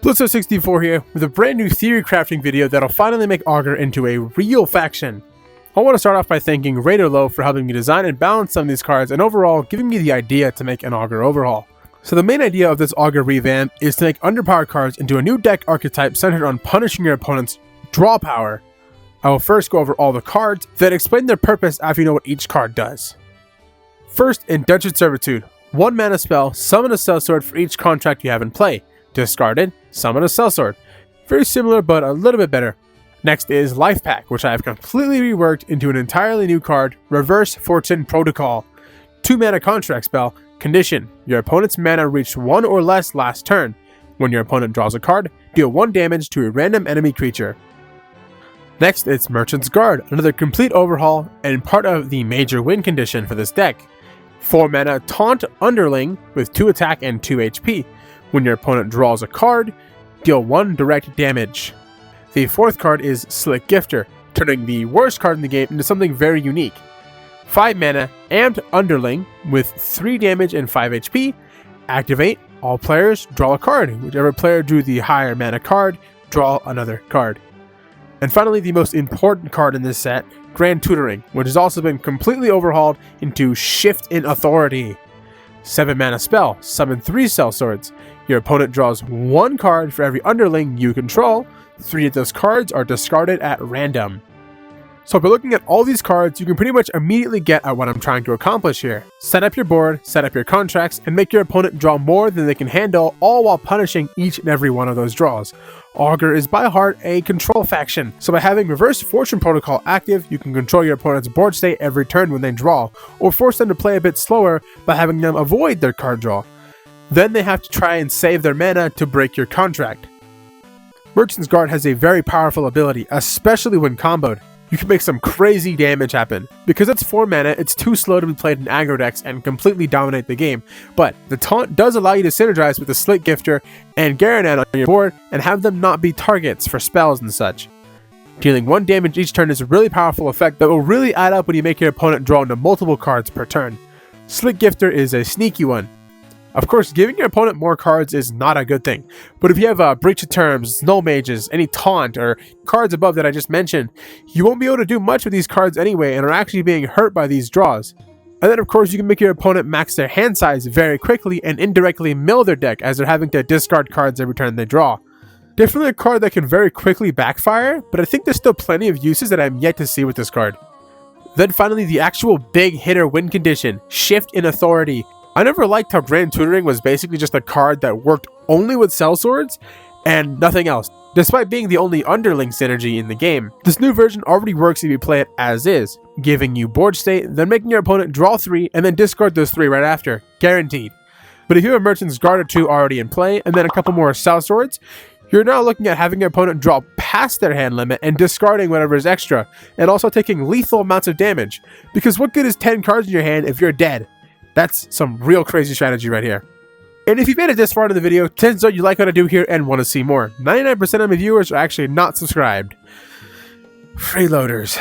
Blitzer64 here with a brand new theory crafting video that'll finally make Augur into a real faction. I want to start off by thanking Raiderlow for helping me design and balance some of these cards and overall giving me the idea to make an Augur overhaul. So the main idea of this Augur revamp is to make underpowered cards into a new deck archetype centered on punishing your opponent's draw power. I will first go over all the cards, then explain their purpose after you know what each card does. First, Indentured Servitude. 1 mana spell, summon a sellsword for each contract you have in play. Discarded, summon a sellsword. Very similar but a little bit better. Next is Life Pack, which I have completely reworked into an entirely new card, Reverse Fortune Protocol. 2 mana contract spell, condition, your opponent's mana reached 1 or less last turn. When your opponent draws a card, deal 1 damage to a random enemy creature. Next, it's Merchant's Guard, another complete overhaul and part of the major win condition for this deck. 4 mana Taunt Underling with 2 attack and 2 HP. When your opponent draws a card, deal 1 direct damage. The 4th card is Slick Gifter, turning the worst card in the game into something very unique. 5 mana Amped Underling with 3 damage and 5 HP. Activate, all players draw a card. Whichever player drew the higher mana card, draw another card. And finally, the most important card in this set, Grand Tutoring, which has also been completely overhauled into Shift in Authority. 7 mana spell, summon 3 sellswords. Your opponent draws 1 card for every underling you control. 3 of those cards are discarded at random. So by looking at all these cards, you can pretty much immediately get at what I'm trying to accomplish here. Set up your board, set up your contracts, and make your opponent draw more than they can handle, all while punishing each and every one of those draws. Augur is by heart a control faction, so by having Reverse Fortune Protocol active, you can control your opponent's board state every turn when they draw, or force them to play a bit slower by having them avoid their card draw. Then they have to try and save their mana to break your contract. Merchant's Guard has a very powerful ability, especially when comboed. You can make some crazy damage happen. Because it's 4 mana, it's too slow to be played in aggro decks and completely dominate the game. But the taunt does allow you to synergize with the Slick Gifter and Garanad on your board and have them not be targets for spells and such. Dealing 1 damage each turn is a really powerful effect that will really add up when you make your opponent draw into multiple cards per turn. Slick Gifter is a sneaky one. Of course, giving your opponent more cards is not a good thing, but if you have Breach of Terms, Null Mages, any Taunt, or cards above that I just mentioned, you won't be able to do much with these cards anyway and are actually being hurt by these draws. And then of course you can make your opponent max their hand size very quickly and indirectly mill their deck as they're having to discard cards every turn they draw. Definitely a card that can very quickly backfire, but I think there's still plenty of uses that I'm yet to see with this card. Then finally the actual big hitter win condition, Shift in Authority. I never liked how Grand Tutoring was basically just a card that worked only with sellswords and nothing else, despite being the only underling synergy in the game. This new version already works if you play it as is, giving you board state, then making your opponent draw 3 and then discard those 3 right after, guaranteed. But if you have a Merchant's Guard or 2 already in play and then a couple more sellswords, you're now looking at having your opponent draw past their hand limit and discarding whatever is extra, and also taking lethal amounts of damage, because what good is 10 cards in your hand if you're dead? That's some real crazy strategy right here. And if you've made it this far into the video, chances are you like what I do here and want to see more. 99% of my viewers are actually not subscribed. Freeloaders.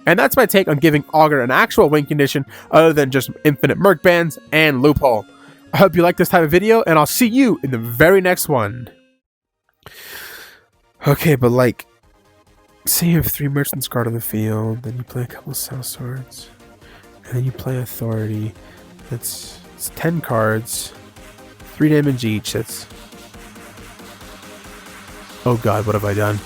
And that's my take on giving Augur an actual win condition other than just infinite merc bans and loophole. I hope you like this type of video, and I'll see you in the very next one. Okay, but like, say you have 3 Merchant's Guard on the field, then you play a couple sellswords, and then you play Authority. It's 10 cards, 3 damage each. That's... Oh god, what have I done?